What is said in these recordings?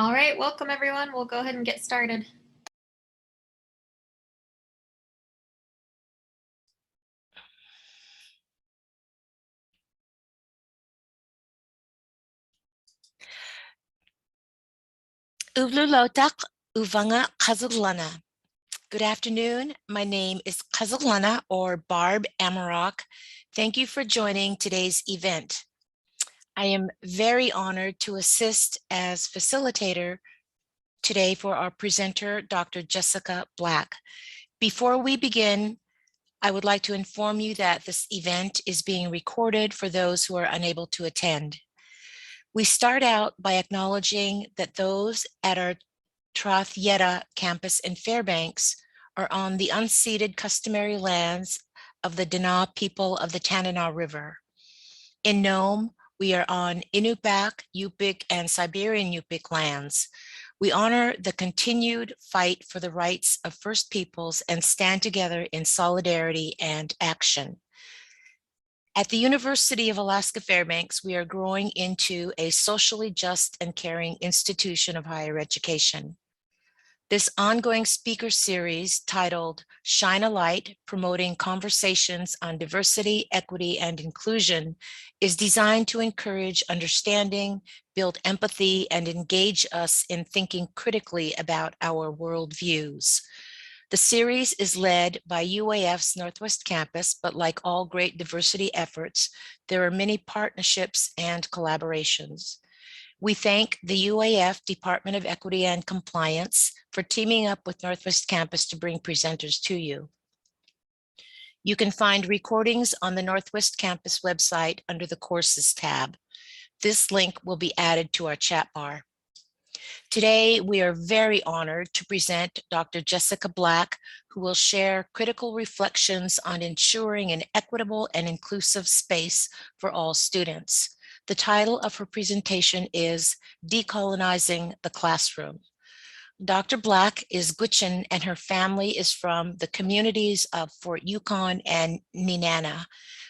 All right, welcome everyone. We'll go ahead and get started. Uvlulotak Uvanga Kazuglana. Good afternoon. My name is Kazuglana, or Barb Amarok. Thank you for joining today's event. I am very honored to assist as facilitator today for our presenter, Dr. Jessica Black. Before we begin, I would like to inform you that this event is being recorded for those who are unable to attend. We start out by acknowledging that those at our Troth Yetta campus in Fairbanks are on the unceded customary lands of the Dana people of the Tanana River. In Nome, we are on Inupiaq, Yupik, and Siberian Yupik lands. We honor the continued fight for the rights of First Peoples and stand together in solidarity and action. At the University of Alaska Fairbanks, we are growing into a socially just and caring institution of higher education. This ongoing speaker series titled Shine a Light, Promoting Conversations on Diversity, Equity, and Inclusion is designed to encourage understanding, build empathy, and engage us in thinking critically about our worldviews. The series is led by UAF's Northwest Campus, but like all great diversity efforts, there are many partnerships and collaborations. We thank the UAF Department of Equity and Compliance for teaming up with Northwest Campus to bring presenters to you. You can find recordings on the Northwest Campus website under the Courses tab. This link will be added to our chat bar. Today, we are very honored to present Dr. Jessica Black, who will share critical reflections on ensuring an equitable and inclusive space for all students. The title of her presentation is Decolonizing the Classroom. Dr. Black is Gwich'in, and her family is from the communities of Fort Yukon and Nenana.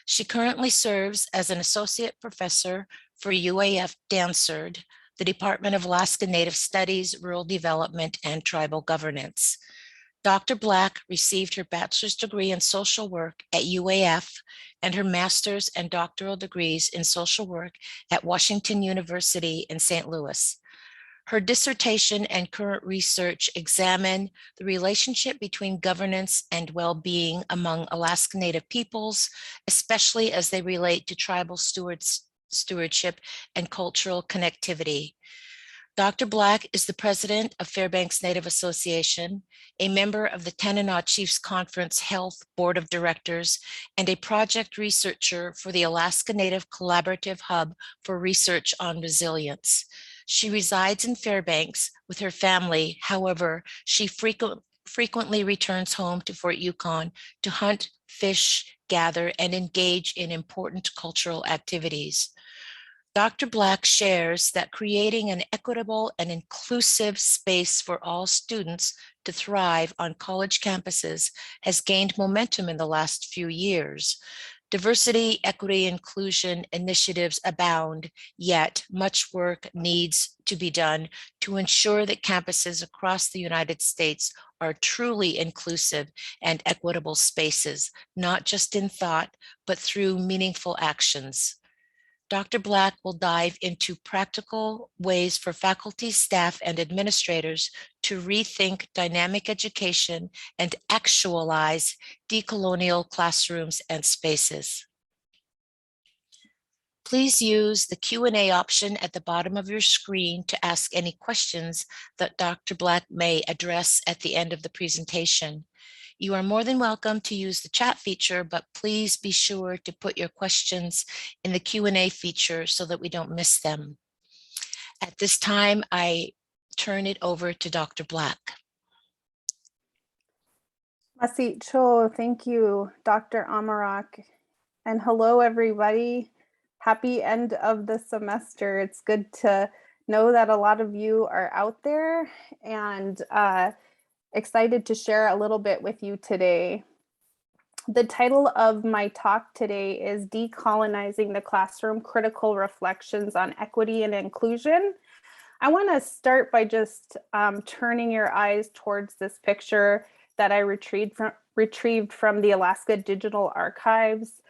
She currently serves as an associate professor for UAF Dansard, the Department of Alaska Native Studies, Rural Development, and Tribal Governance. Dr. Black received her bachelor's degree in social work at UAF and her master's and doctoral degrees in social work at Washington University in St. Louis. Her dissertation and current research examine the relationship between governance and well-being among Alaska Native peoples, especially as they relate to tribal stewardship and cultural connectivity. Dr. Black is the president of Fairbanks Native Association, a member of the Tanana Chiefs Conference Health Board of Directors, and a project researcher for the Alaska Native Collaborative Hub for Research on Resilience. She resides in Fairbanks with her family. However, she frequently returns home to Fort Yukon to hunt, fish, gather, and engage in important cultural activities. Dr. Black shares that creating an equitable and inclusive space for all students to thrive on college campuses has gained momentum in the last few years. Diversity, equity, inclusion initiatives abound, yet much work needs to be done to ensure that campuses across the United States are truly inclusive and equitable spaces, not just in thought, but through meaningful actions. Dr. Black will dive into practical ways for faculty, staff, and administrators to rethink dynamic education and actualize decolonial classrooms and spaces. Please use the Q&A option at the bottom of your screen to ask any questions that Dr. Black may address at the end of the presentation. You are more than welcome to use the chat feature, but please be sure to put your questions in the Q&A feature so that we don't miss them. At this time, I turn it over to Dr. Black. Masit Cho, thank you, Dr. Amarok. And hello, everybody. Happy end of the semester. It's good to know that a lot of you are out there, and excited to share a little bit with you today. The title of my talk today is Decolonizing the Classroom, Critical Reflections on Equity and Inclusion. I want to start by just turning your eyes towards this picture that I retrieved from the Alaska Digital Archives.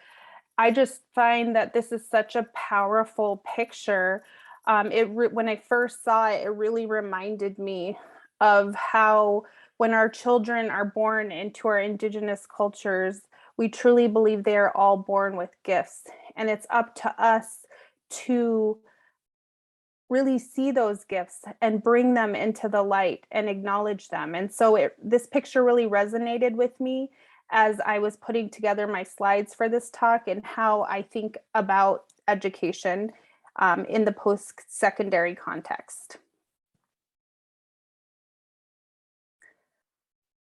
I just find that this is such a powerful picture. When I first saw it, it really reminded me of how when our children are born into our Indigenous cultures, we truly believe they are all born with gifts. And it's up to us to really see those gifts and bring them into the light and acknowledge them. And so this picture really resonated with me as I was putting together my slides for this talk and how I think about education in the post-secondary context.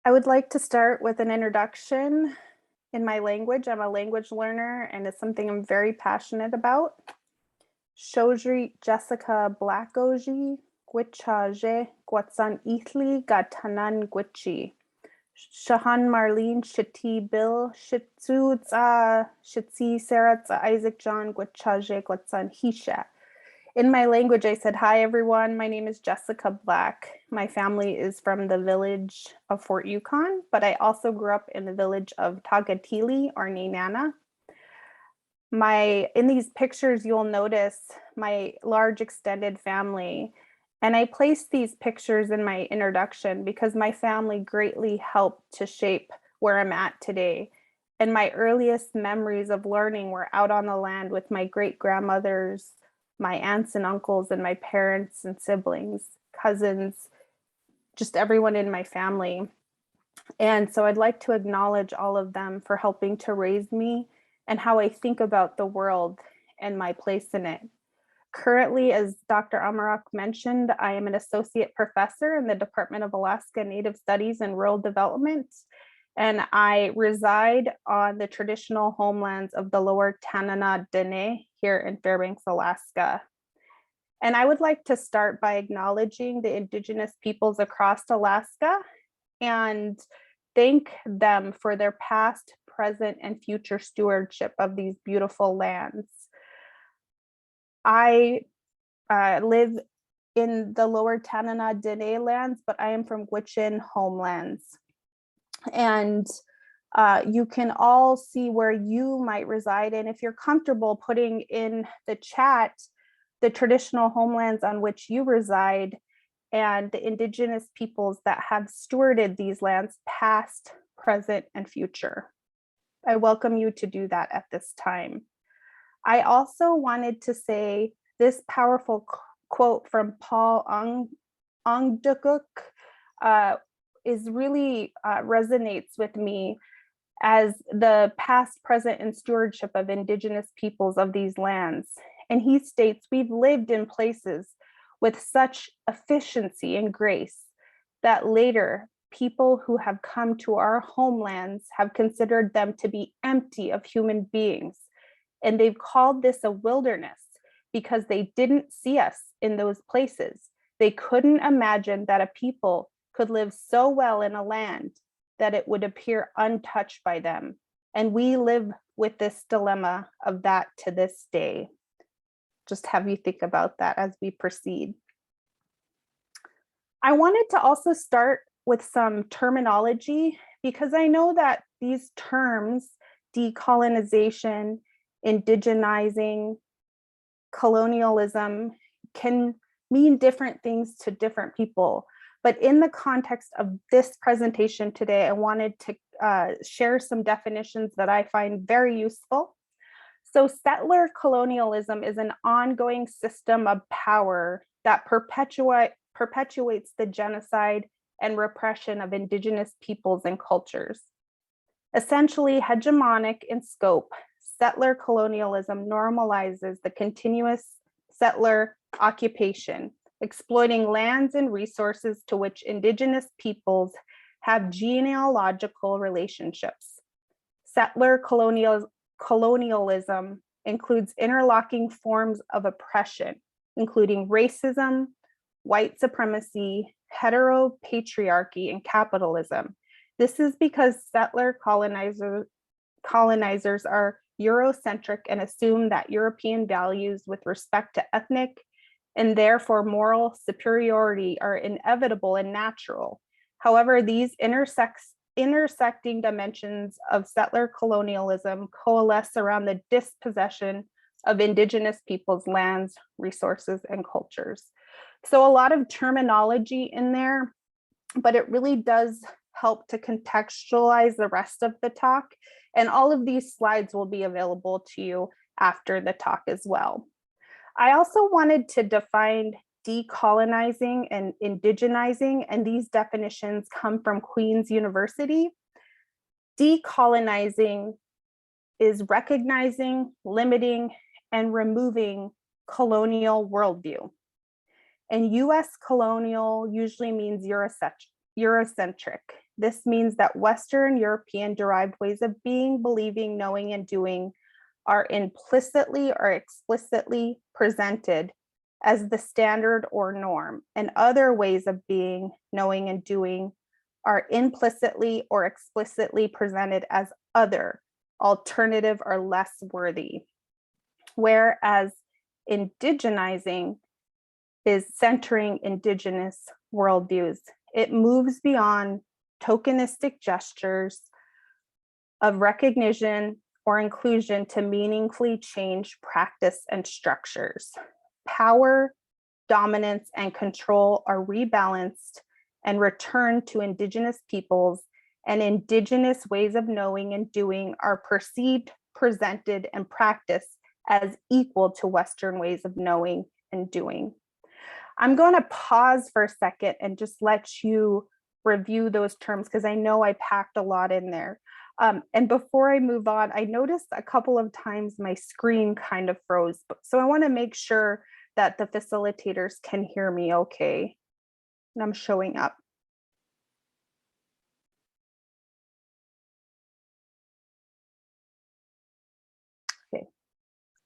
I would like to start with an introduction in my language. I'm a language learner and it's something I'm very passionate about. Shojri Jessica Blackoji, Gwichaje, Gwatsan Ithli, Gatanan Gwichi. Shahan Marlene, Shiti Bill, Shitsu Tsa, Shitsi Sarah Tsa Isaac John, Gwichaje, Gwatsan Hisha. In my language, I said, hi everyone, my name is Jessica Black. My family is from the village of Fort Yukon, but I also grew up in the village of Tagatili or Nenana. In these pictures, you'll notice my large extended family. And I placed these pictures in my introduction because my family greatly helped to shape where I'm at today. And my earliest memories of learning were out on the land with my great-grandmothers, my aunts and uncles, and my parents and siblings, cousins, just everyone in my family. And so I'd like to acknowledge all of them for helping to raise me and how I think about the world and my place in it. Currently, as Dr. Amarak mentioned, I am an associate professor in the Department of Alaska Native Studies and Rural Development, and I reside on the traditional homelands of the Lower Tanana Dene here in Fairbanks, Alaska. And I would like to start by acknowledging the Indigenous peoples across Alaska and thank them for their past, present, and future stewardship of these beautiful lands. I live in the Lower Tanana Dene lands, but I am from Gwich'in homelands. And you can all see where you might reside. And if you're comfortable putting in the chat the traditional homelands on which you reside and the Indigenous peoples that have stewarded these lands past, present, and future. I welcome you to do that at this time. I also wanted to say this powerful quote from Paul Ongdukuk is really resonates with me as the past, present, and stewardship of Indigenous peoples of these lands. And he states, we've lived in places with such efficiency and grace that later people who have come to our homelands have considered them to be empty of human beings. And they've called this a wilderness because they didn't see us in those places. They couldn't imagine that a people could live so well in a land that it would appear untouched by them. And we live with this dilemma of that to this day. Just have you think about that as we proceed. I wanted to also start with some terminology because I know that these terms, decolonization, indigenizing, colonialism, can mean different things to different people. But in the context of this presentation today, I wanted to share some definitions that I find very useful. So settler colonialism is an ongoing system of power that perpetuates the genocide and repression of Indigenous peoples and cultures. Essentially hegemonic in scope, settler colonialism normalizes the continuous settler occupation, exploiting lands and resources to which Indigenous peoples have genealogical relationships. Settler colonialism includes interlocking forms of oppression, including racism, white supremacy, heteropatriarchy, and capitalism. This is because settler colonizers are Eurocentric and assume that European values with respect to ethnic, and therefore moral superiority are inevitable and natural. However, these intersecting dimensions of settler colonialism coalesce around the dispossession of Indigenous peoples' lands, resources, and cultures. So a lot of terminology in there, but it really does help to contextualize the rest of the talk. And all of these slides will be available to you after the talk as well. I also wanted to define decolonizing and indigenizing, and these definitions come from Queen's University. Decolonizing is recognizing, limiting, and removing colonial worldview. And US colonial usually means Eurocentric. This means that Western European derived ways of being, believing, knowing, and doing are implicitly or explicitly presented as the standard or norm, and other ways of being, knowing, and doing are implicitly or explicitly presented as other, alternative, or less worthy. Whereas indigenizing is centering Indigenous worldviews. It moves beyond tokenistic gestures of recognition or inclusion to meaningfully change practice and structures. Power, dominance, and control are rebalanced and returned to Indigenous peoples, and Indigenous ways of knowing and doing are perceived, presented, and practiced as equal to Western ways of knowing and doing. I'm going to pause for a second and just let you review those terms because I know I packed a lot in there. And before I move on, I noticed a couple of times my screen kind of froze. So I want to make sure that the facilitators can hear me okay. And I'm showing up. Okay.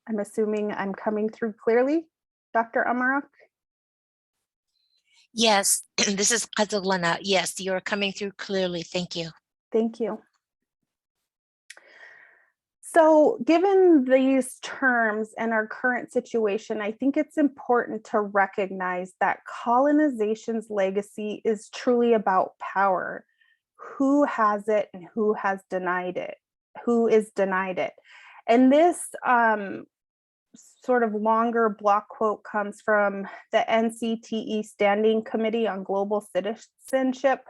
I'm assuming I'm coming through clearly, Dr. Amarak? Yes, this is Qazaglana. Yes, you're coming through clearly. Thank you. Thank you. So given these terms and our current situation, I think it's important to recognize that colonization's legacy is truly about power. Who has it and who has denied it? Who is denied it? And this sort of longer block quote comes from the NCTE Standing Committee on Global Citizenship.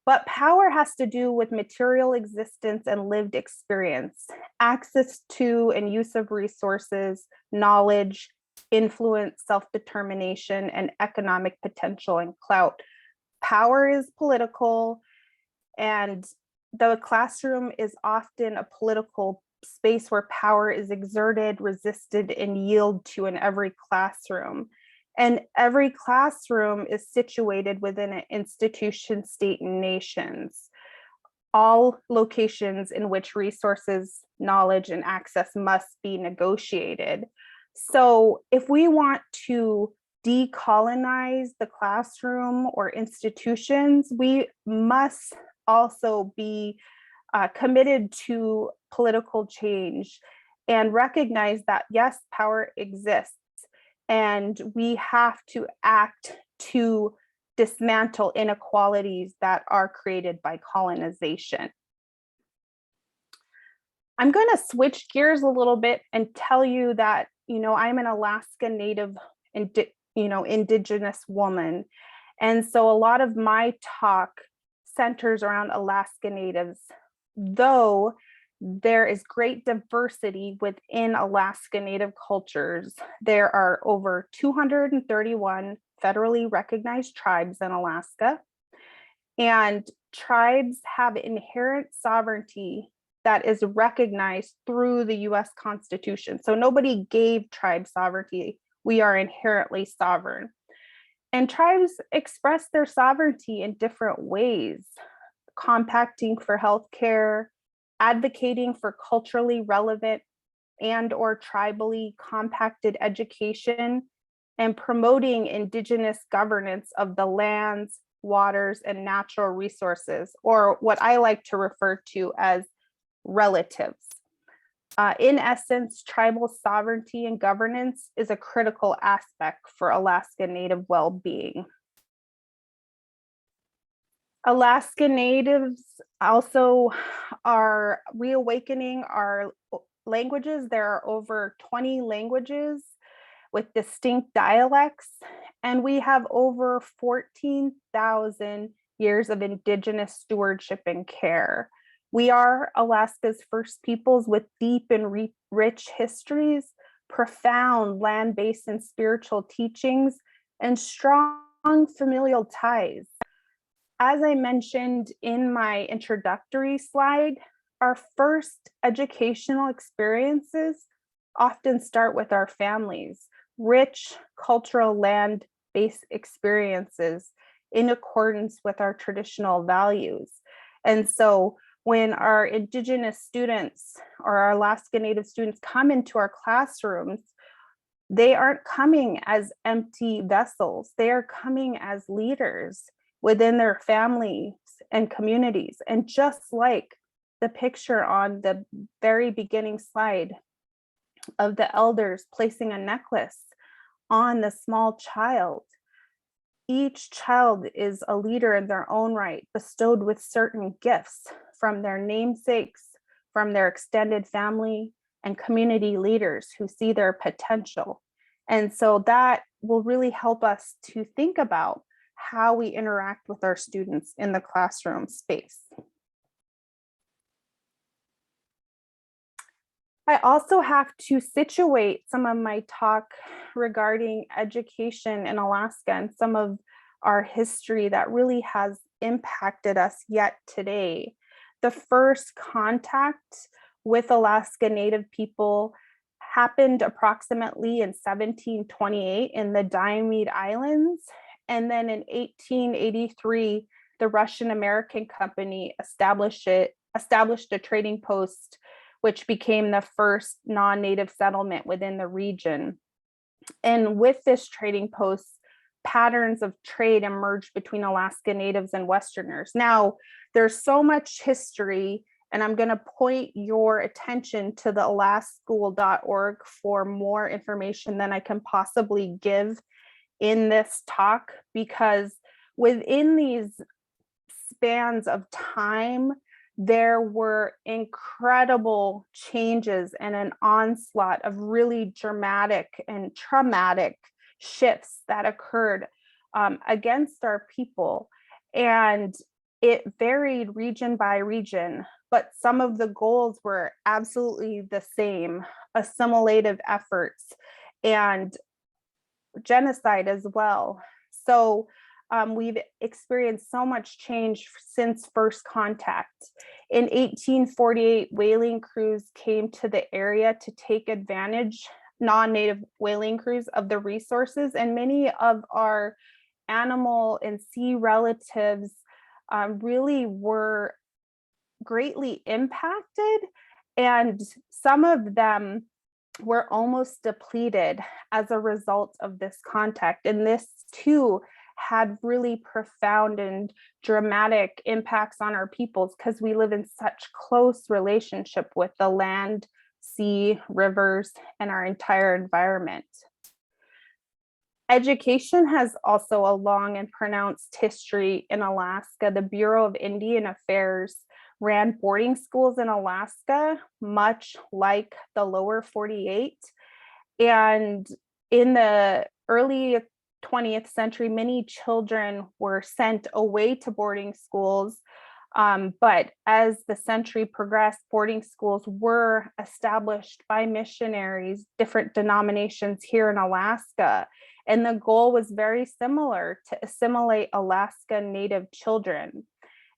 But power has to do with material existence and lived experience, access to and use of resources, knowledge, influence, self-determination, and economic potential and clout. Power is political, and the classroom is often a political space where power is exerted, resisted, and yielded to in every classroom. And every classroom is situated within an institution, state, and nations, all locations in which resources, knowledge, and access must be negotiated. So if we want to decolonize the classroom or institutions, we must also be committed to political change and recognize that, yes, power exists. And we have to act to dismantle inequalities that are created by colonization. I'm going to switch gears a little bit and tell you that, I'm an Alaska Native, Indigenous woman. And so a lot of my talk centers around Alaska Natives, though there is great diversity within Alaska Native cultures. There are over 231 federally recognized tribes in Alaska, and tribes have inherent sovereignty that is recognized through the US Constitution. So nobody gave tribes sovereignty. We are inherently sovereign. And tribes express their sovereignty in different ways, compacting for healthcare, advocating for culturally relevant and or tribally compacted education, and promoting Indigenous governance of the lands, waters, and natural resources, or what I like to refer to as relatives. In essence, tribal sovereignty and governance is a critical aspect for Alaska Native well-being. Alaska Natives also are reawakening our languages. There are over 20 languages with distinct dialects, and we have over 14,000 years of Indigenous stewardship and care. We are Alaska's first peoples with deep and rich histories, profound land-based and spiritual teachings, and strong familial ties. As I mentioned in my introductory slide, our first educational experiences often start with our families, rich cultural land-based experiences in accordance with our traditional values. And so when our Indigenous students or our Alaska Native students come into our classrooms, they aren't coming as empty vessels. They are coming as leaders within their families and communities. And just like the picture on the very beginning slide of the elders placing a necklace on the small child, each child is a leader in their own right, bestowed with certain gifts from their namesakes, from their extended family and community leaders who see their potential. And so that will really help us to think about how we interact with our students in the classroom space. I also have to situate some of my talk regarding education in Alaska and some of our history that really has impacted us yet today. The first contact with Alaska Native people happened approximately in 1728 in the Diomede Islands. And then in 1883, the Russian American Company established a trading post, which became the first non-native settlement within the region. And with this trading post, patterns of trade emerged between Alaska Natives and Westerners. Now, there's so much history, and I'm going to point your attention to the alaskschool.org for more information than I can possibly give in this talk, because within these spans of time, there were incredible changes and an onslaught of really dramatic and traumatic shifts that occurred against our people. And it varied region by region, but some of the goals were absolutely the same: assimilative efforts and genocide as well. So we've experienced so much change since first contact. In 1848, whaling crews came to the area to take advantage, non-native whaling crews, of the resources, and many of our animal and sea relatives really were greatly impacted, and some of them were almost depleted as a result of this contact. And this too had really profound and dramatic impacts on our peoples, because we live in such close relationship with the land, sea, rivers, and our entire environment. Education has also a long and pronounced history in Alaska. The Bureau of Indian Affairs ran boarding schools in Alaska, much like the lower 48. And in the early 20th century, many children were sent away to boarding schools. But as the century progressed, boarding schools were established by missionaries, different denominations here in Alaska. And the goal was very similar: to assimilate Alaska Native children.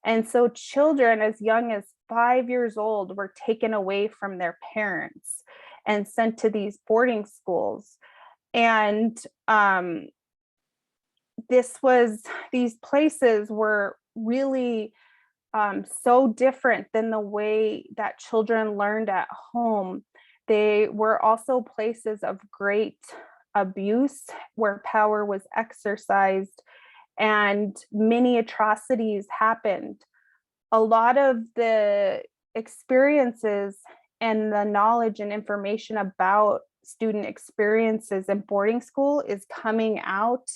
And so children as young as 5 years old were taken away from their parents and sent to these boarding schools. And these places were really so different than the way that children learned at home. They were also places of great abuse where power was exercised and many atrocities happened. A lot of the experiences and the knowledge and information about student experiences in boarding school is coming out.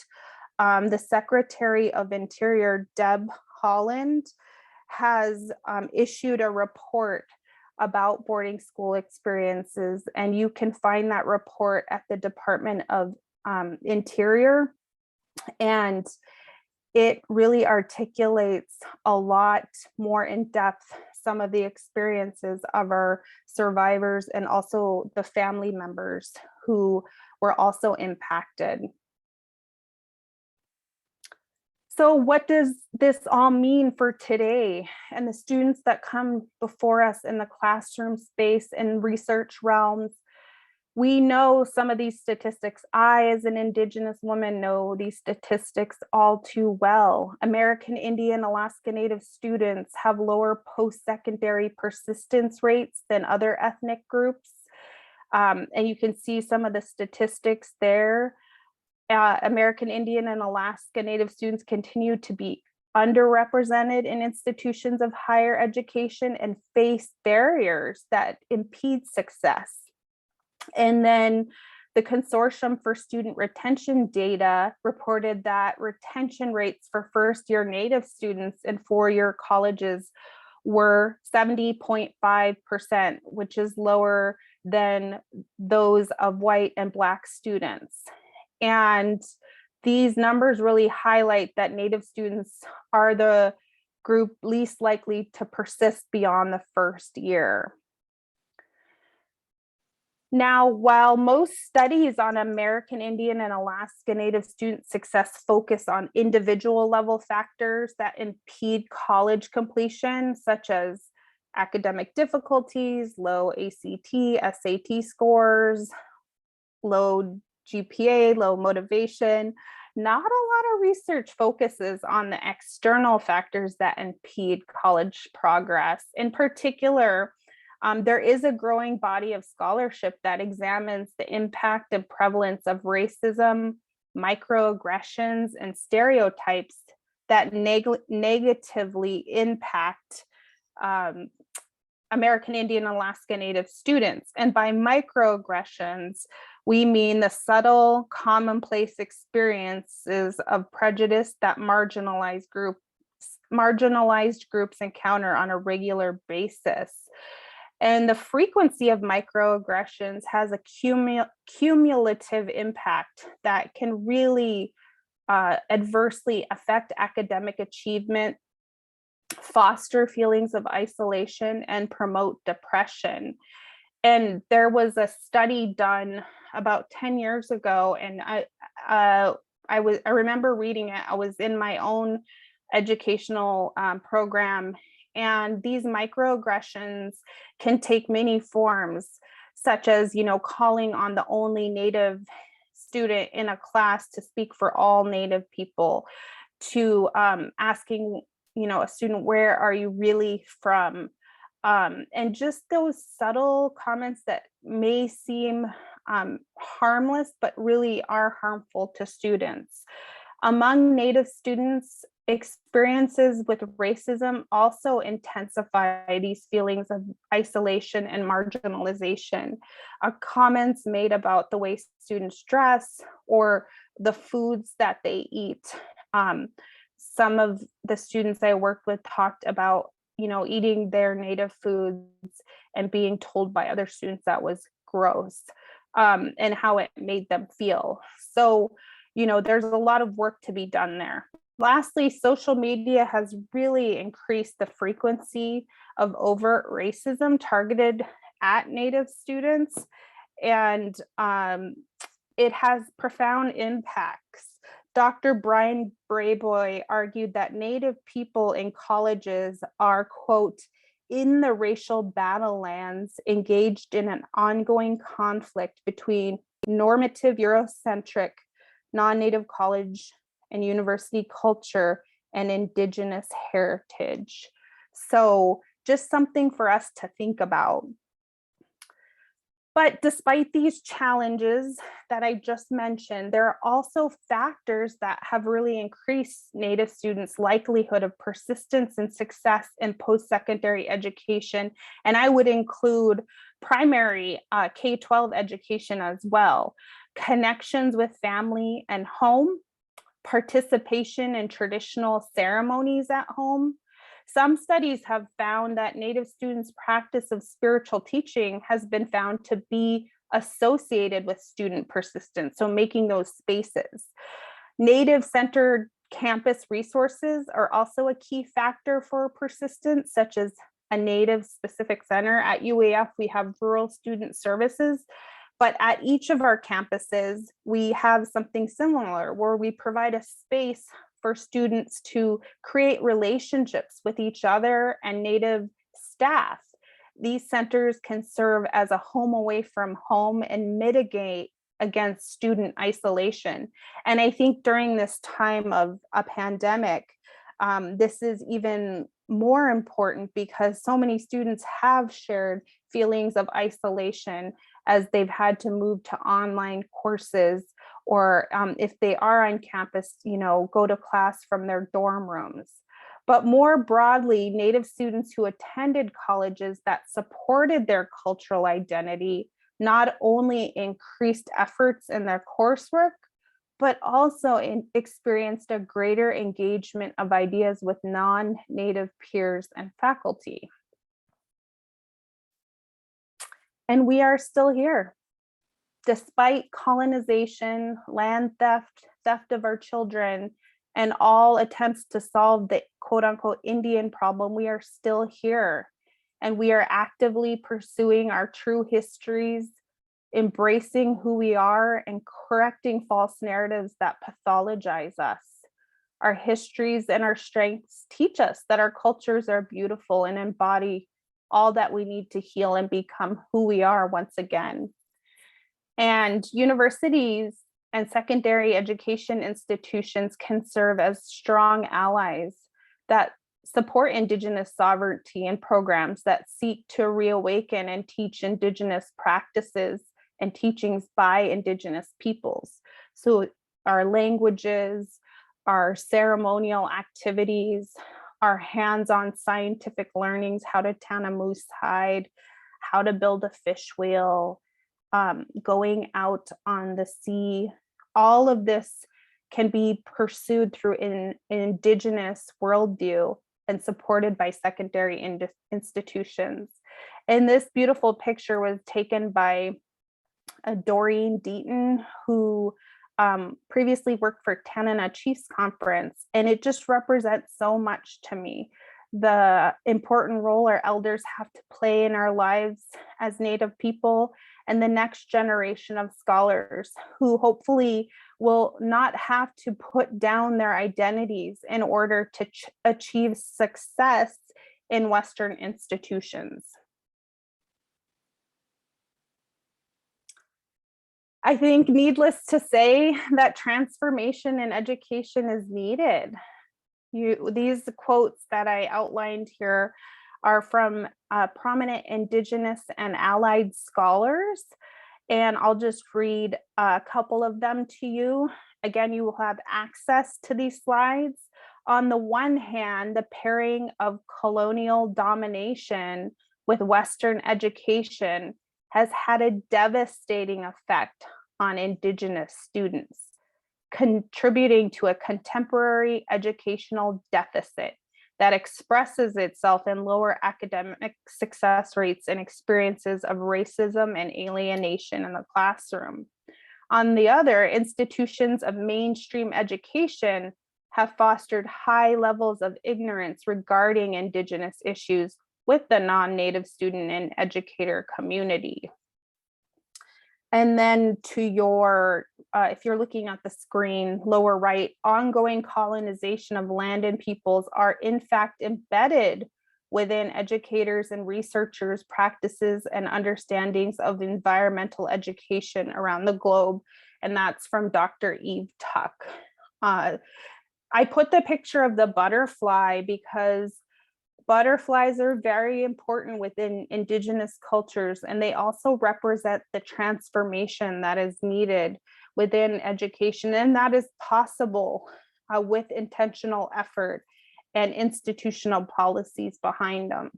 The Secretary of Interior, Deb Haaland, has issued a report about boarding school experiences, and you can find that report at the Department of Interior. And it really articulates a lot more in depth some of the experiences of our survivors and also the family members who were also impacted. So what does this all mean for today and the students that come before us in the classroom space and research realms? We know some of these statistics. I, as an Indigenous woman, know these statistics all too well. American Indian, Alaska Native students have lower post-secondary persistence rates than other ethnic groups. And you can see some of the statistics there. American Indian and Alaska Native students continue to be underrepresented in institutions of higher education and face barriers that impede success. And then the Consortium for Student Retention Data reported that retention rates for first-year Native students in four-year colleges were 70.5%, which is lower than those of white and Black students. And these numbers really highlight that Native students are the group least likely to persist beyond the first year. Now, while most studies on American Indian and Alaska Native student success focus on individual level factors that impede college completion, such as academic difficulties, low ACT, SAT scores, low GPA, low motivation, not a lot of research focuses on the external factors that impede college progress. In particular, there is a growing body of scholarship that examines the impact and prevalence of racism, microaggressions, and stereotypes that negatively impact American Indian and Alaska Native students. And by microaggressions, we mean the subtle, commonplace experiences of prejudice that marginalized groups encounter on a regular basis. And the frequency of microaggressions has a cumulative impact that can really adversely affect academic achievement, foster feelings of isolation, and promote depression. And there was a study done about 10 years ago, and I remember reading it. I was in my own educational program, and these microaggressions can take many forms, such as, calling on the only Native student in a class to speak for all Native people, to asking, a student, where are you really from? And just those subtle comments that may seem harmless, but really are harmful to students. Among Native students, experiences with racism also intensify these feelings of isolation and marginalization. Comments made about the way students dress or the foods that they eat. Some of the students I worked with talked about, eating their Native foods and being told by other students that was gross, and how it made them feel. So, there's a lot of work to be done there. Lastly, social media has really increased the frequency of overt racism targeted at Native students, and it has profound impacts. Dr. Brian Brayboy argued that Native people in colleges are, quote, in the racial battlelands engaged in an ongoing conflict between normative Eurocentric, non-Native college and university culture and Indigenous heritage. So just something for us to think about. But despite these challenges that I just mentioned, there are also factors that have really increased Native students' likelihood of persistence and success in post-secondary education. And I would include primary K-12 education as well, connections with family and home, participation in traditional ceremonies at home. Some studies have found that Native students' practice of spiritual teaching has been found to be associated with student persistence, so making those spaces. Native-centered campus resources are also a key factor for persistence, such as a Native-specific center. At UAF, we have rural student services, but at each of our campuses, we have something similar where we provide a space for students to create relationships with each other and Native staff. These centers can serve as a home away from home and mitigate against student isolation. And I think during this time of a pandemic, this is even more important because so many students have shared feelings of isolation as they've had to move to online courses, or if they are on campus, go to class from their dorm rooms. But more broadly, Native students who attended colleges that supported their cultural identity not only increased efforts in their coursework, but also experienced a greater engagement of ideas with non-Native peers and faculty. And we are still here. Despite colonization, land theft, theft of our children, and all attempts to solve the quote unquote Indian problem, we are still here. And we are actively pursuing our true histories, embracing who we are, and correcting false narratives that pathologize us. Our histories and our strengths teach us that our cultures are beautiful and embody all that we need to heal and become who we are once again. And universities and secondary education institutions can serve as strong allies that support Indigenous sovereignty and programs that seek to reawaken and teach Indigenous practices and teachings by Indigenous peoples. So our languages, our ceremonial activities, our hands-on scientific learnings, how to tan a moose hide, how to build a fish wheel, going out on the sea, all of this can be pursued through an Indigenous worldview and supported by secondary institutions. And this beautiful picture was taken by Doreen Deaton, who previously worked for Tanana Chiefs Conference, and it just represents so much to me. The important role our elders have to play in our lives as Native people, and the next generation of scholars who hopefully will not have to put down their identities in order to achieve success in Western institutions. I think needless to say that transformation in education is needed. These quotes that I outlined here are from prominent Indigenous and allied scholars, and I'll just read a couple of them to you. Again, you will have access to these slides. On the one hand, the pairing of colonial domination with Western education has had a devastating effect on Indigenous students, contributing to a contemporary educational deficit that expresses itself in lower academic success rates and experiences of racism and alienation in the classroom. On the other, institutions of mainstream education have fostered high levels of ignorance regarding Indigenous issues with the non-Native student and educator community. And then to your, if you're looking at the screen, lower right, ongoing colonization of land and peoples are in fact embedded within educators and researchers' practices and understandings of environmental education around the globe. And that's from Dr. Eve Tuck. I put the picture of the butterfly because butterflies are very important within Indigenous cultures, and they also represent the transformation that is needed within education, and that is possible with intentional effort and institutional policies behind them.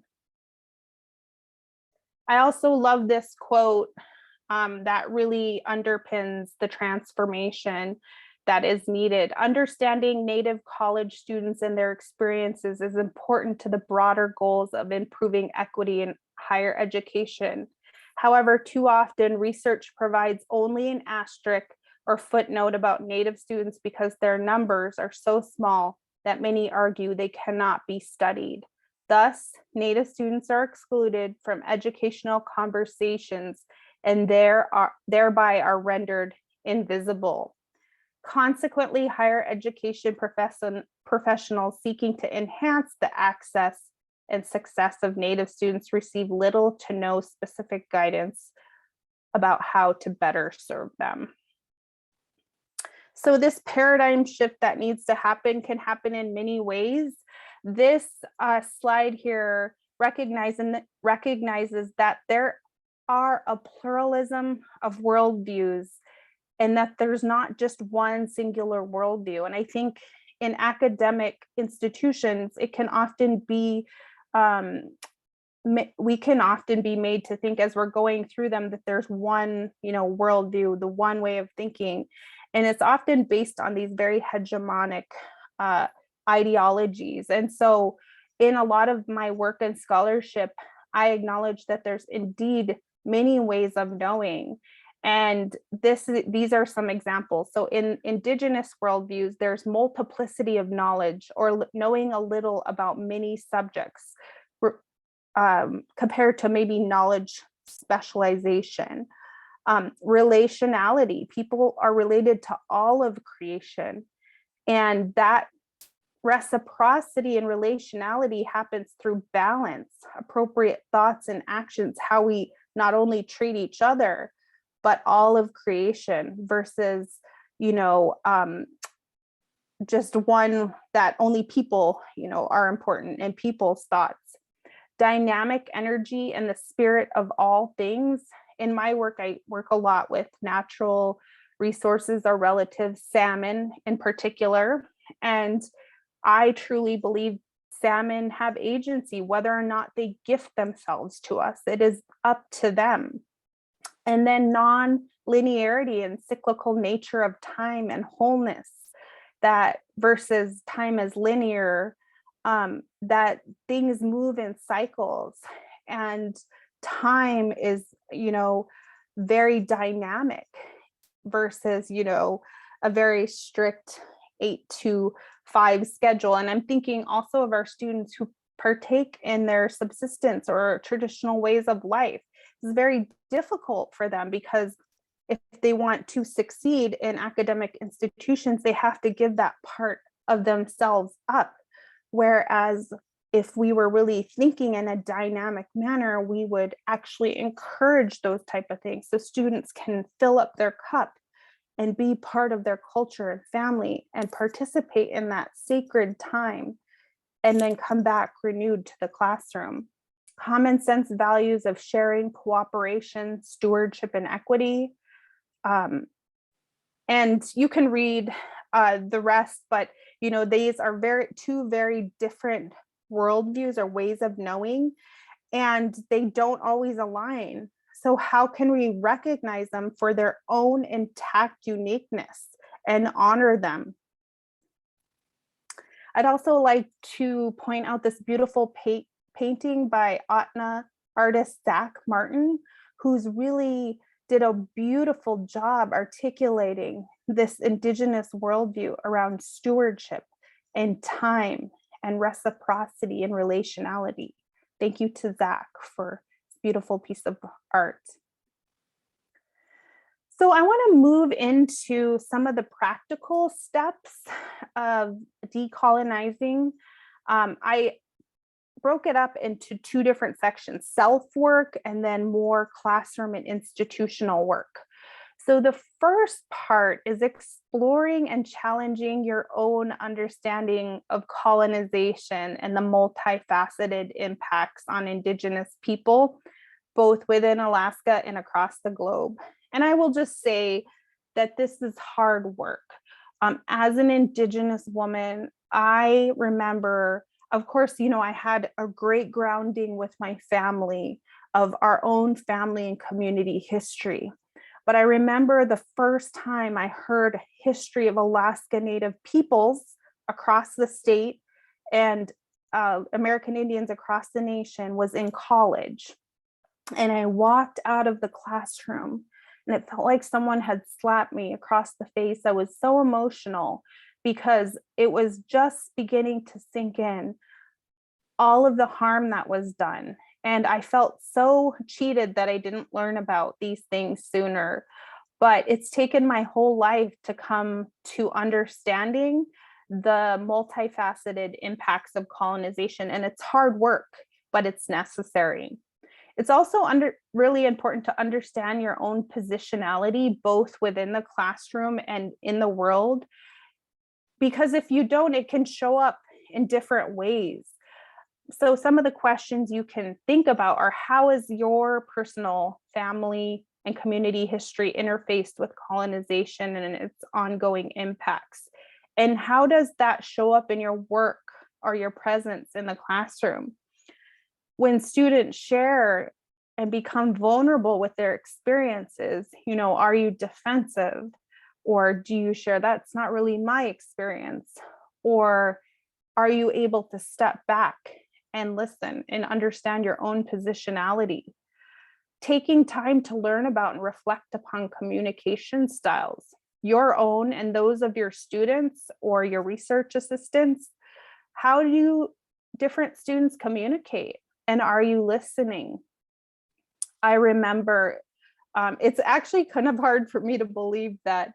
I also love this quote that really underpins the transformation that is needed. Understanding Native college students and their experiences is important to the broader goals of improving equity in higher education. However, too often research provides only an asterisk or footnote about Native students because their numbers are so small that many argue they cannot be studied. Thus, Native students are excluded from educational conversations and thereby are rendered invisible. Consequently, higher education professionals seeking to enhance the access and success of Native students receive little to no specific guidance about how to better serve them. So this paradigm shift that needs to happen can happen in many ways. This slide here recognizes that there are a pluralism of worldviews and that there's not just one singular worldview. And I think in academic institutions, it can often be, we can often be made to think as we're going through them that there's one, worldview, the one way of thinking. And it's often based on these very hegemonic ideologies. And so in a lot of my work and scholarship, I acknowledge that there's indeed many ways of knowing. And these are some examples. So in Indigenous worldviews, there's multiplicity of knowledge or knowing a little about many subjects compared to maybe knowledge specialization. Relationality, people are related to all of creation. And that reciprocity and relationality happens through balance, appropriate thoughts and actions, how we not only treat each other, but all of creation versus, just one that only people, are important and people's thoughts. Dynamic energy and the spirit of all things. In my work, I work a lot with natural resources or relative, salmon in particular. And I truly believe salmon have agency, whether or not they gift themselves to us. It is up to them. And then non-linearity and cyclical nature of time and wholeness, that versus time as linear, that things move in cycles and time is, very dynamic versus, a very strict 8 to 5 schedule. And I'm thinking also of our students who partake in their subsistence or traditional ways of life. It's very difficult for them because if they want to succeed in academic institutions, they have to give that part of themselves up. Whereas if we were really thinking in a dynamic manner, we would actually encourage those type of things so students can fill up their cup and be part of their culture and family and participate in that sacred time and then come back renewed to the classroom. Common sense values of sharing, cooperation, stewardship, and equity. And you can read the rest, but these are two very different worldviews or ways of knowing, and they don't always align. So how can we recognize them for their own intact uniqueness and honor them? I'd also like to point out this beautiful painting by Otna artist Zach Martin, who's really did a beautiful job articulating this Indigenous worldview around stewardship and time and reciprocity and relationality. Thank you to Zach for this beautiful piece of art. So I want to move into some of the practical steps of decolonizing. I broke it up into 2 different sections, self-work and then more classroom and institutional work. So the first part is exploring and challenging your own understanding of colonization and the multifaceted impacts on Indigenous people, both within Alaska and across the globe. And I will just say that this is hard work. As an Indigenous woman, I remember of course, I had a great grounding with my family of our own family and community history. But I remember the first time I heard history of Alaska Native peoples across the state and American Indians across the nation was in college. And I walked out of the classroom and it felt like someone had slapped me across the face. I was so emotional because it was just beginning to sink in all of the harm that was done. And I felt so cheated that I didn't learn about these things sooner. But it's taken my whole life to come to understanding the multifaceted impacts of colonization. And it's hard work, but it's necessary. It's also really important to understand your own positionality, both within the classroom and in the world, because if you don't, it can show up in different ways. So some of the questions you can think about are, how is your personal family and community history interfaced with colonization and its ongoing impacts? And how does that show up in your work or your presence in the classroom? When students share and become vulnerable with their experiences, are you defensive? Or do you share, that's not really my experience? Or are you able to step back and listen and understand your own positionality? Taking time to learn about and reflect upon communication styles, your own and those of your students or your research assistants. How do different students communicate? And are you listening? I remember, it's actually kind of hard for me to believe that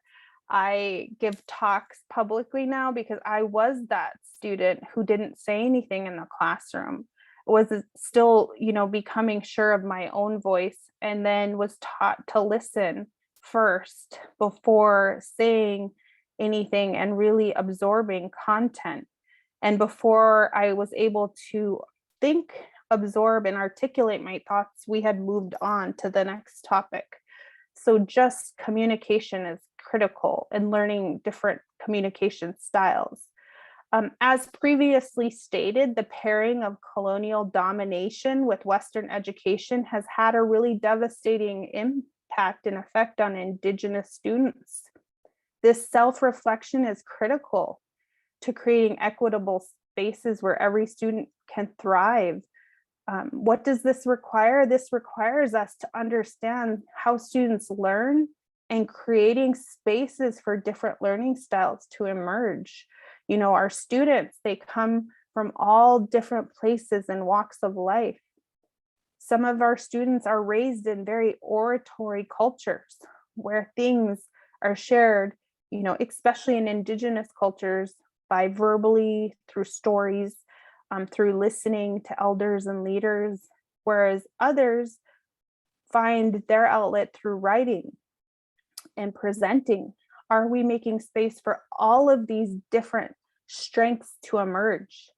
I give talks publicly now, because I was that student who didn't say anything in the classroom, was still, becoming sure of my own voice, and then was taught to listen first before saying anything and really absorbing content. And before I was able to think, absorb, and articulate my thoughts, we had moved on to the next topic. So just communication is critical in learning different communication styles. As previously stated, the pairing of colonial domination with Western education has had a really devastating impact and effect on Indigenous students. This self-reflection is critical to creating equitable spaces where every student can thrive. What does this require? This requires us to understand how students learn and creating spaces for different learning styles to emerge. Our students, they come from all different places and walks of life. Some of our students are raised in very oratory cultures where things are shared, especially in Indigenous cultures, by verbally, through stories, through listening to elders and leaders, whereas others find their outlet through writing and presenting. Are we making space for all of these different strengths to emerge?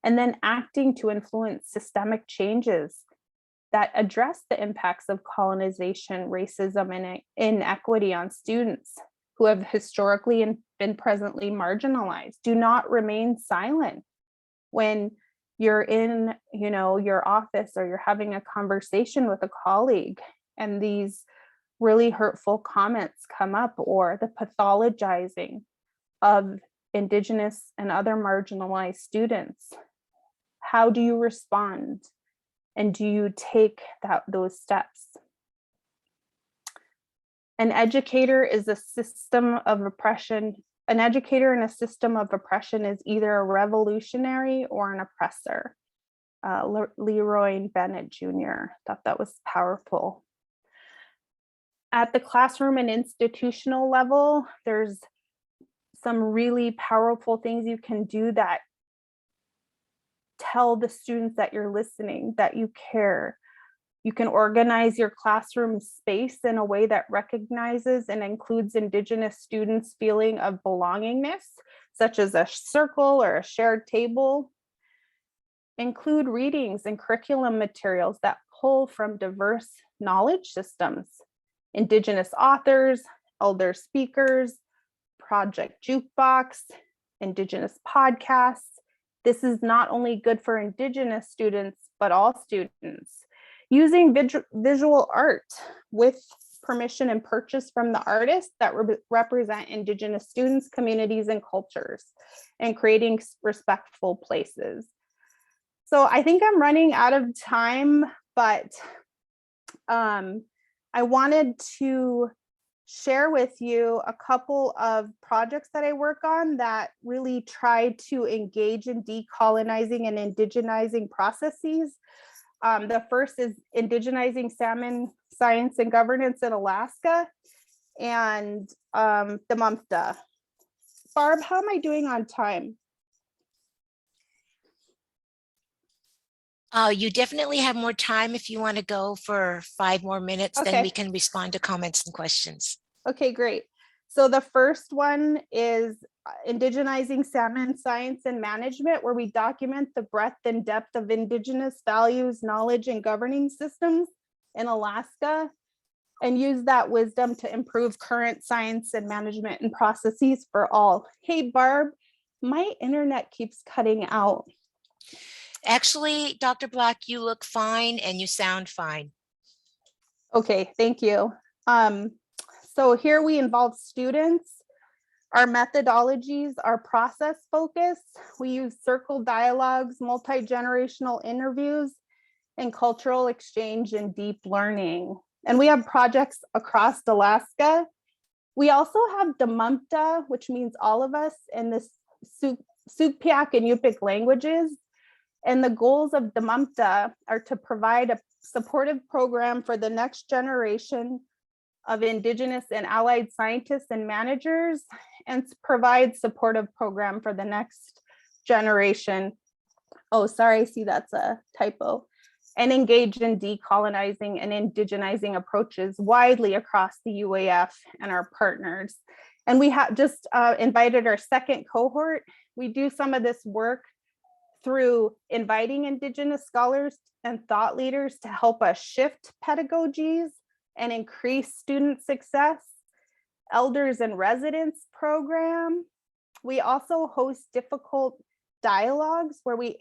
And then acting to influence systemic changes that address the impacts of colonization, racism, and inequity on students who have historically been presently marginalized. Do not remain silent when you're in, your office, or you're having a conversation with a colleague and these really hurtful comments come up, or the pathologizing of Indigenous and other marginalized students. How do you respond? And do you take those steps? An educator is a system of oppression. An educator in a system of oppression is either a revolutionary or an oppressor. Leroy Bennett Jr. thought that was powerful. At the classroom and institutional level, there's some really powerful things you can do that tell the students that you're listening, that you care. You can organize your classroom space in a way that recognizes and includes Indigenous students' feeling of belongingness, such as a circle or a shared table. Include readings and curriculum materials that pull from diverse knowledge systems, Indigenous authors, elder speakers, Project Jukebox, Indigenous podcasts, This is not only good for Indigenous students, but all students. Using visual art with permission and purchase from the artists that represent Indigenous students, communities, and cultures, and creating respectful places. So I think I'm running out of time, but I wanted to share with you a couple of projects that I work on that really try to engage in decolonizing and indigenizing processes. The first is indigenizing salmon science and governance in Alaska, and Damumta. Barb, how am I doing on time? You definitely have more time if you want to go for 5 more minutes, then we can respond to comments and questions. Okay, great. So the first one is indigenizing salmon science and management, where we document the breadth and depth of Indigenous values, knowledge, and governing systems in Alaska, and use that wisdom to improve current science and management and processes for all. Hey, Barb, my internet keeps cutting out. Actually, Dr. Black, you look fine and you sound fine. Okay, thank you. So here we involve students. Our methodologies are process focused. We use circle dialogues, multi-generational interviews, and cultural exchange and deep learning. And we have projects across Alaska. We also have Damumta, which means all of us, in the Sugpiaq and Yupik languages. And the goals of Damumta are to provide a supportive program for the next generation of Indigenous and allied scientists and managers, and provide supportive program for the next generation. Oh, sorry, I see that's a typo. And engage in decolonizing and indigenizing approaches widely across the UAF and our partners. And we have just invited our second cohort. We do some of this work through inviting Indigenous scholars and thought leaders to help us shift pedagogies and increase student success. Elders and Residents program. We also host difficult dialogues where we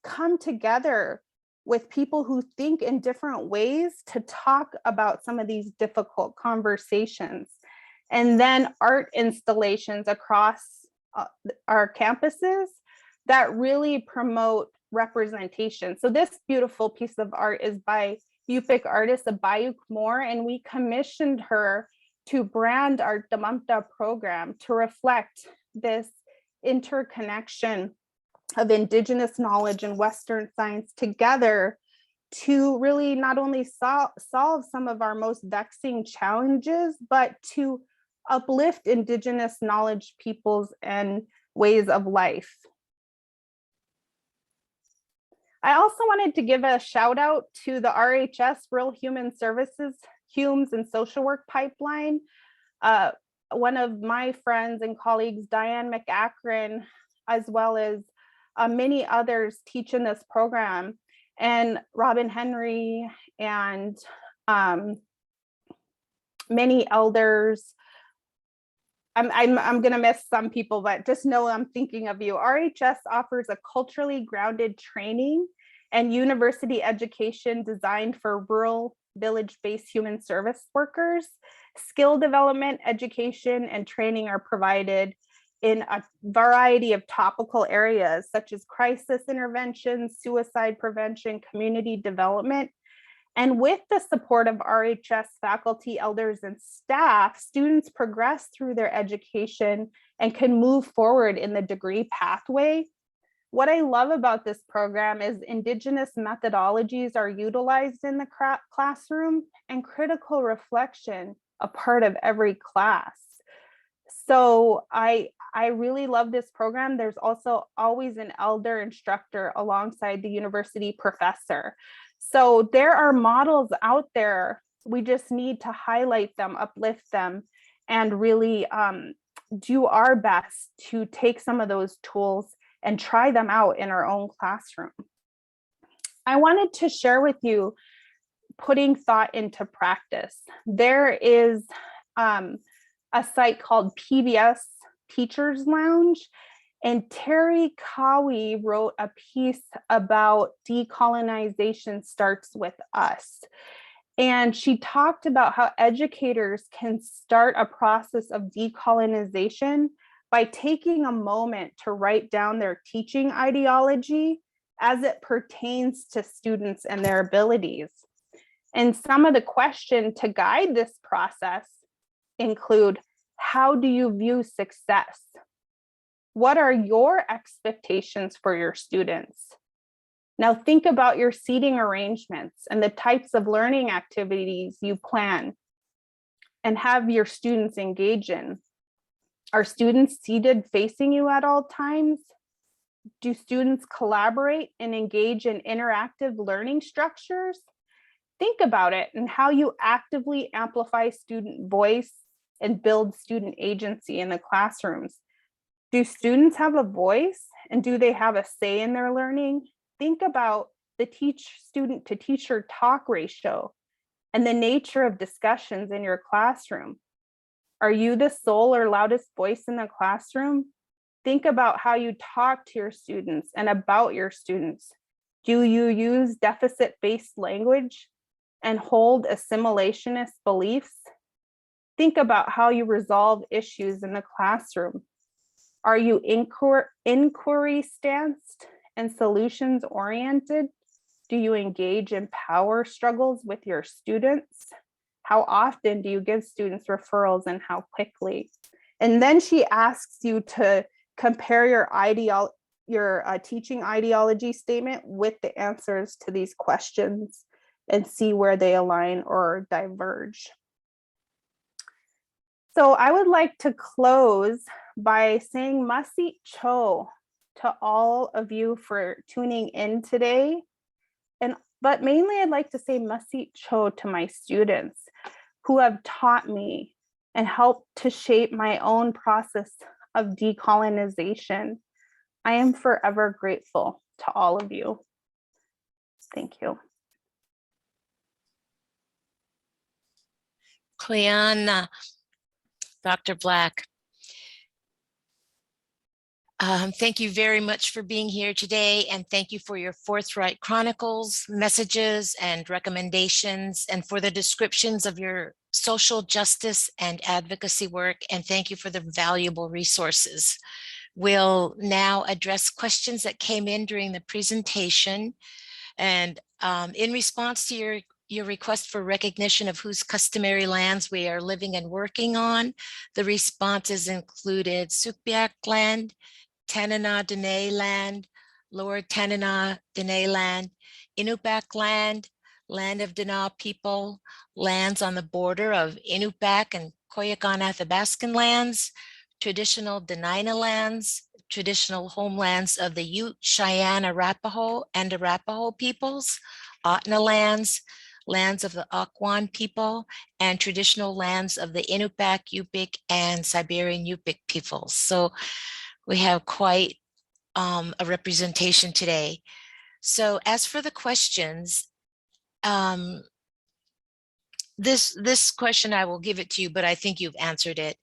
come together with people who think in different ways to talk about some of these difficult conversations. And then art installations across our campuses that really promote representation. So this beautiful piece of art is by Yupik artist Abayuk Moore, and we commissioned her to brand our Damumta program to reflect this interconnection of Indigenous knowledge and Western science together to really not only solve some of our most vexing challenges, but to uplift Indigenous knowledge, peoples, and ways of life. I also wanted to give a shout out to the RHS Rural Human Services, HUMS and Social Work Pipeline. One of my friends and colleagues, Diane McAkron, as well as many others teach in this program, and Robin Henry and many elders. I'm gonna miss some people, but just know I'm thinking of you. RHS offers a culturally grounded training and university education designed for rural village-based human service workers. Skill development, education, and training are provided in a variety of topical areas such as crisis intervention, suicide prevention, community development. And with the support of RHS faculty, elders, and staff, students progress through their education and can move forward in the degree pathway. What I love about this program is Indigenous methodologies are utilized in the classroom, and critical reflection a part of every class. So I really love this program. There's also always an elder instructor alongside the university professor. So there are models out there. We just need to highlight them, uplift them, and really do our best to take some of those tools and try them out in our own classroom. I wanted to share with you putting thought into practice. There is a site called PBS Teachers Lounge, And Terry Cowie wrote a piece about decolonization starts with us. And she talked about how educators can start a process of decolonization by taking a moment to write down their teaching ideology as it pertains to students and their abilities. And some of the questions to guide this process include, how do you view success? What are your expectations for your students? Now think about your seating arrangements and the types of learning activities you plan and have your students engage in. Are students seated facing you at all times? Do students collaborate and engage in interactive learning structures? Think about it and how you actively amplify student voice and build student agency in the classrooms. Do students have a voice and do they have a say in their learning? Think about the student to teacher talk ratio and the nature of discussions in your classroom. Are you the sole or loudest voice in the classroom? Think about how you talk to your students and about your students. Do you use deficit-based language and hold assimilationist beliefs? Think about how you resolve issues in the classroom. Are you inquiry stanced and solutions oriented? Do you engage in power struggles with your students? How often do you give students referrals and how quickly? And then she asks you to compare your teaching ideology statement with the answers to these questions and see where they align or diverge. So I would like to close by saying Masit Cho to all of you for tuning in today. But mainly I'd like to say Masit Cho to my students who have taught me and helped to shape my own process of decolonization. I am forever grateful to all of you. Thank you. Cleanna, Dr. Black. Thank you very much for being here today, and thank you for your forthright chronicles, messages, and recommendations, and for the descriptions of your social justice and advocacy work, and thank you for the valuable resources. We'll now address questions that came in during the presentation, and in response to your request for recognition of whose customary lands we are living and working on, the responses included Sugpiaq land, Tanana Dene land, Lower Tanana Dene land, Inupiaq land, land of Dana people, lands on the border of Inupiaq and Koyukon Athabascan lands, traditional Dena'ina lands, traditional homelands of the Ute, Cheyenne, Arapaho, and Arapaho peoples, Otna lands, lands of the Akwon people, and traditional lands of the Inupiaq, Yupik, and Siberian Yupik peoples. So we have quite a representation today. So as for the questions, this question, I will give it to you, but I think you've answered it.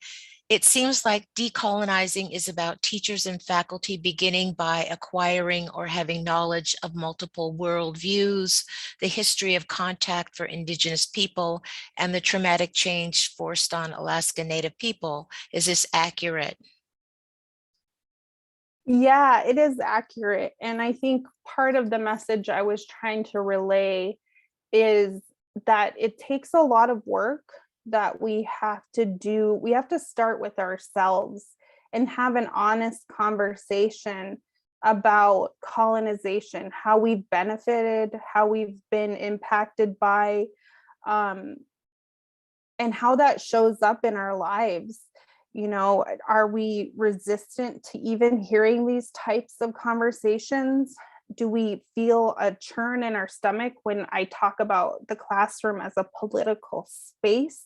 It seems like decolonizing is about teachers and faculty beginning by acquiring or having knowledge of multiple worldviews, the history of contact for Indigenous people, and the traumatic change forced on Alaska Native people. Is this accurate? Yeah, it is accurate. And I think part of the message I was trying to relay is that it takes a lot of work that we have to do. We have to start with ourselves and have an honest conversation about colonization, how we've benefited, how we've been impacted by, and how that shows up in our lives. You know, are we resistant to even hearing these types of conversations? Do we feel a churn in our stomach when I talk about the classroom as a political space?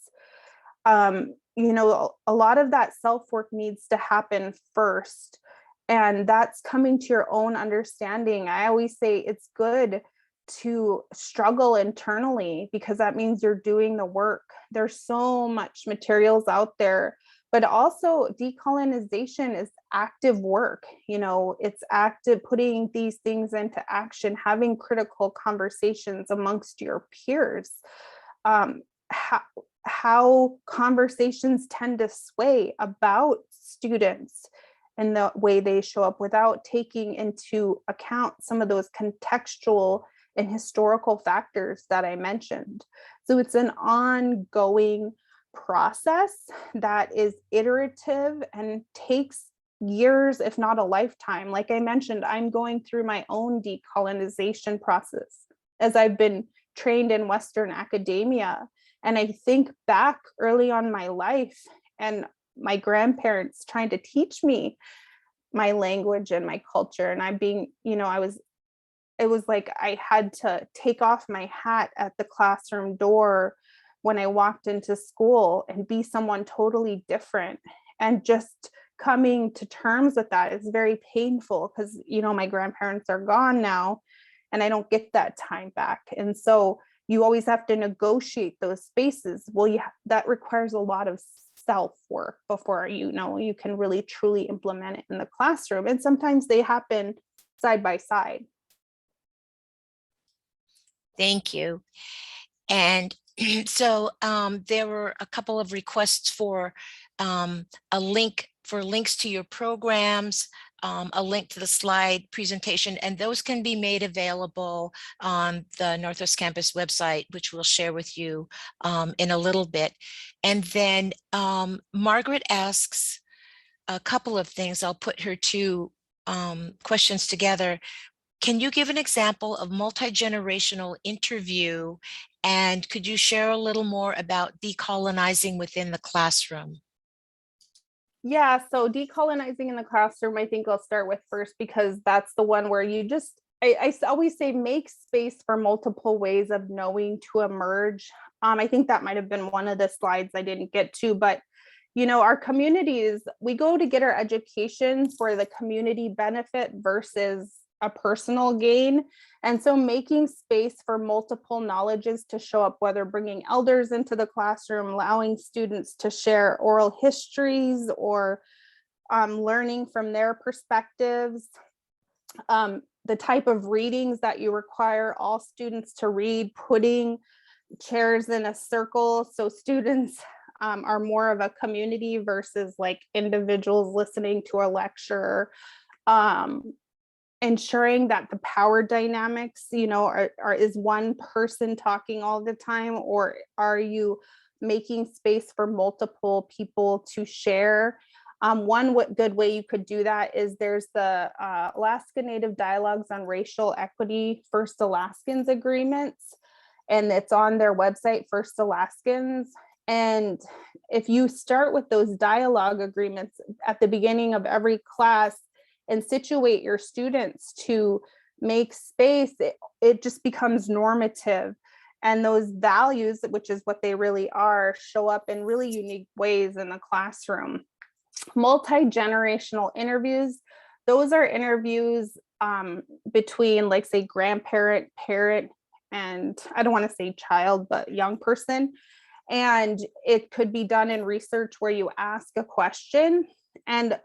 You know, a lot of that self-work needs to happen first, and that's coming to your own understanding. I always say it's good to struggle internally because that means you're doing the work. There's so much materials out there But also decolonization is active work. It's active, putting these things into action, having critical conversations amongst your peers. How conversations tend to sway about students and the way they show up without taking into account some of those contextual and historical factors that I mentioned. So it's an ongoing process that is iterative and takes years, if not a lifetime. Like I mentioned, I'm going through my own decolonization process as I've been trained in Western academia. And I think back early on in my life and my grandparents trying to teach me my language and my culture. And it was like I had to take off my hat at the classroom door when I walked into school and be someone totally different. And just coming to terms with that is very painful because, my grandparents are gone now and I don't get that time back. And so you always have to negotiate those spaces. Well, that requires a lot of self-work before you can really truly implement it in the classroom. And sometimes they happen side by side. Thank you. And so there were a couple of requests for links to your programs, a link to the slide presentation, and those can be made available on the Northwest Campus website, which we'll share with you in a little bit. And then Margaret asks a couple of things. I'll put her two questions together. Can you give an example of multi-generational interview? And could you share a little more about decolonizing within the classroom? Yeah, so decolonizing in the classroom, I think I'll start with first, because that's the one where I always say make space for multiple ways of knowing to emerge. I think that might have been one of the slides I didn't get to, but our communities, we go to get our education for the community benefit versus a personal gain. And so making space for multiple knowledges to show up, whether bringing elders into the classroom, allowing students to share oral histories or learning from their perspectives, the type of readings that you require all students to read, putting chairs in a circle so students are more of a community versus like individuals listening to a lecture. Ensuring that the power dynamics, is one person talking all the time, or are you making space for multiple people to share? One good way you could do that is there's the Alaska Native Dialogues on Racial Equity First Alaskans agreements, and it's on their website, First Alaskans. And if you start with those dialogue agreements at the beginning of every class, and situate your students to make space, it just becomes normative. And those values, which is what they really are, show up in really unique ways in the classroom. Multi-generational interviews, those are interviews between, like, say, grandparent, parent, and I don't want to say child, but young person. And it could be done in research where you ask a question and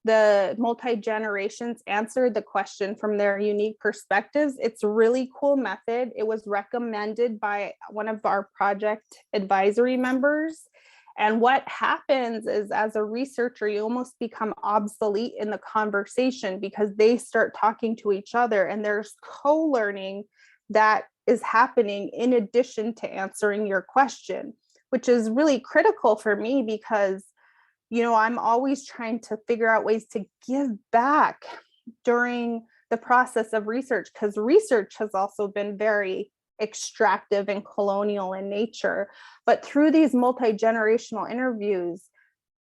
the multi-generations answered the question from their unique perspectives. It's a really cool method. It was recommended by one of our project advisory members. And what happens is, as a researcher, you almost become obsolete in the conversation because they start talking to each other, and there's co-learning that is happening in addition to answering your question, which is really critical for me because I'm always trying to figure out ways to give back during the process of research, because research has also been very extractive and colonial in nature. But through these multi-generational interviews,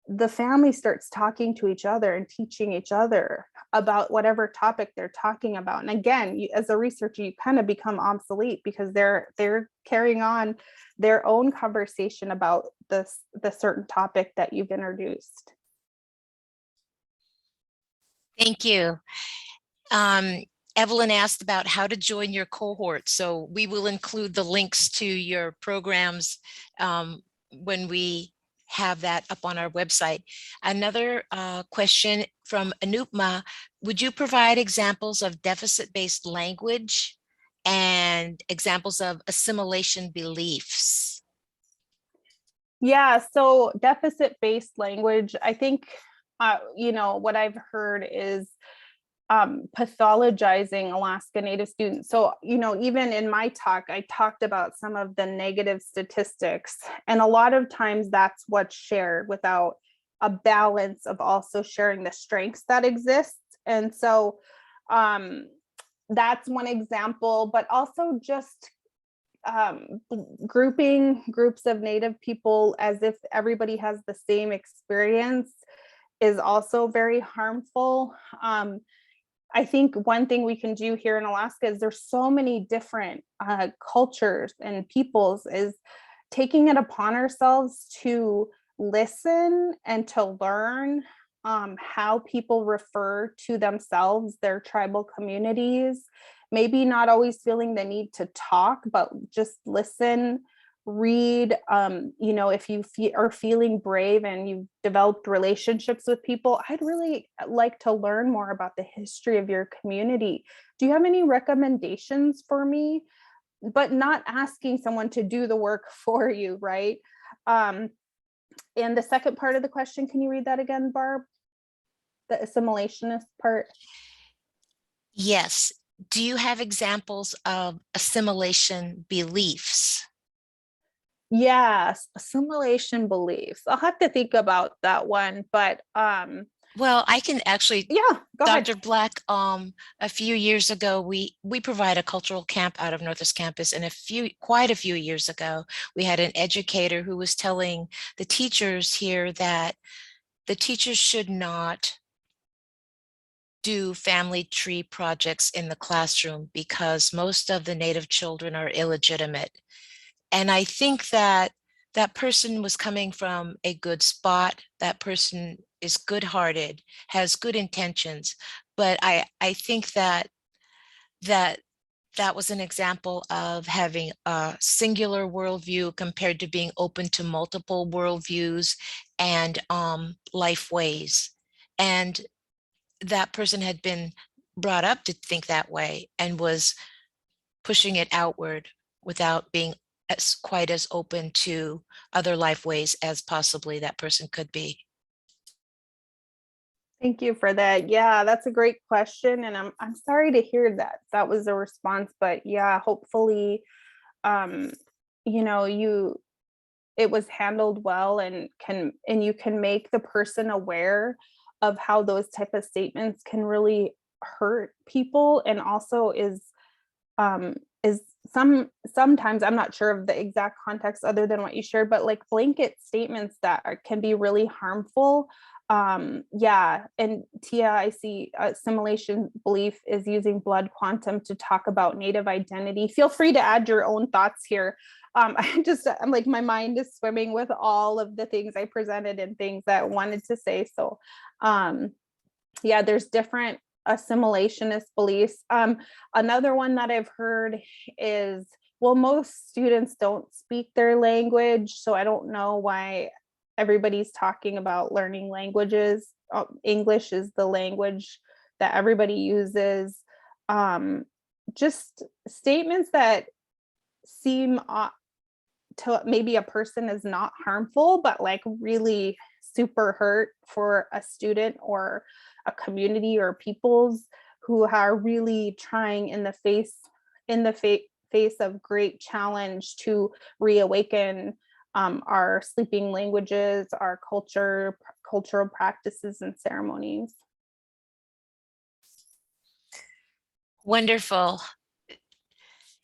the family starts talking to each other and teaching each other about whatever topic they're talking about. And again, as a researcher, you kind of become obsolete because they're carrying on their own conversation about the certain topic that you've introduced. Thank you. Evelyn asked about how to join your cohort. So we will include the links to your programs when we have that up on our website. Another question from Anupma: would you provide examples of deficit-based language and examples of assimilation beliefs? Yeah, so deficit-based language, I think, what I've heard is pathologizing Alaska Native students. So, even in my talk, I talked about some of the negative statistics, and a lot of times that's what's shared without a balance of also sharing the strengths that exist. And so that's one example, but also just grouping groups of Native people as if everybody has the same experience is also very harmful. I think one thing we can do here in Alaska is there's so many different cultures and peoples, is taking it upon ourselves to listen and to learn how people refer to themselves, their tribal communities, maybe not always feeling the need to talk, but just listen, read. If you are feeling brave and you've developed relationships with people, I'd really like to learn more about the history of your community. Do you have any recommendations for me? But not asking someone to do the work for you, right? And the second part of the question, can you read that again, Barb? The assimilationist part. Yes. Do you have examples of assimilation beliefs? Yes, assimilation beliefs. I'll have to think about that one, but well, I can actually, yeah, go Dr. ahead. Black, a few years ago, we provide a cultural camp out of Northwest Campus, and quite a few years ago, we had an educator who was telling the teachers here that the teachers should not do family tree projects in the classroom because most of the Native children are illegitimate. And I think that that person was coming from a good spot. That person is good-hearted, has good intentions. But I think that was an example of having a singular worldview compared to being open to multiple worldviews and life ways. And that person had been brought up to think that way and was pushing it outward without being quite as open to other life ways as possibly that person could be. Thank you for that. Yeah, that's a great question, and I'm sorry to hear that that was a response. But yeah, hopefully, it was handled well, and you can make the person aware of how those type of statements can really hurt people, and also is sometimes, I'm not sure of the exact context other than what you shared, but like blanket statements that can be really harmful. Yeah, and Tia, I see assimilation belief is using blood quantum to talk about Native identity. Feel free to add your own thoughts here. I'm like, my mind is swimming with all of the things I presented and things that I wanted to say. So yeah, there's different assimilationist beliefs. Another one that I've heard is, well, most students don't speak their language, so I don't know why everybody's talking about learning languages. English is the language that everybody uses. Just statements that seem to maybe a person is not harmful, but like really super hurt for a student or a community or peoples who are really trying in the face of great challenge to reawaken our sleeping languages, our cultural practices and ceremonies. Wonderful.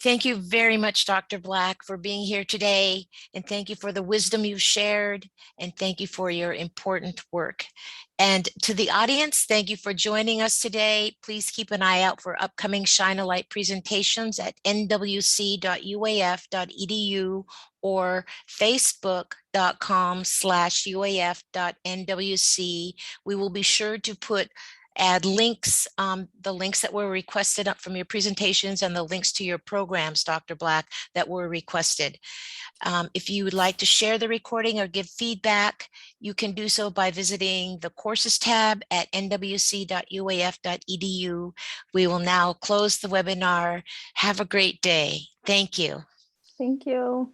Thank you very much, Dr. Black, for being here today. And thank you for the wisdom you shared. And thank you for your important work. And to the audience, thank you for joining us today. Please keep an eye out for upcoming Shine a Light presentations at nwc.uaf.edu or facebook.com/uaf.nwc. We will be sure to put add links, the links that were requested up from your presentations and the links to your programs, Dr. Black, that were requested. If you would like to share the recording or give feedback, you can do so by visiting the courses tab at nwc.uaf.edu. We will now close the webinar. Have a great day. Thank you. Thank you.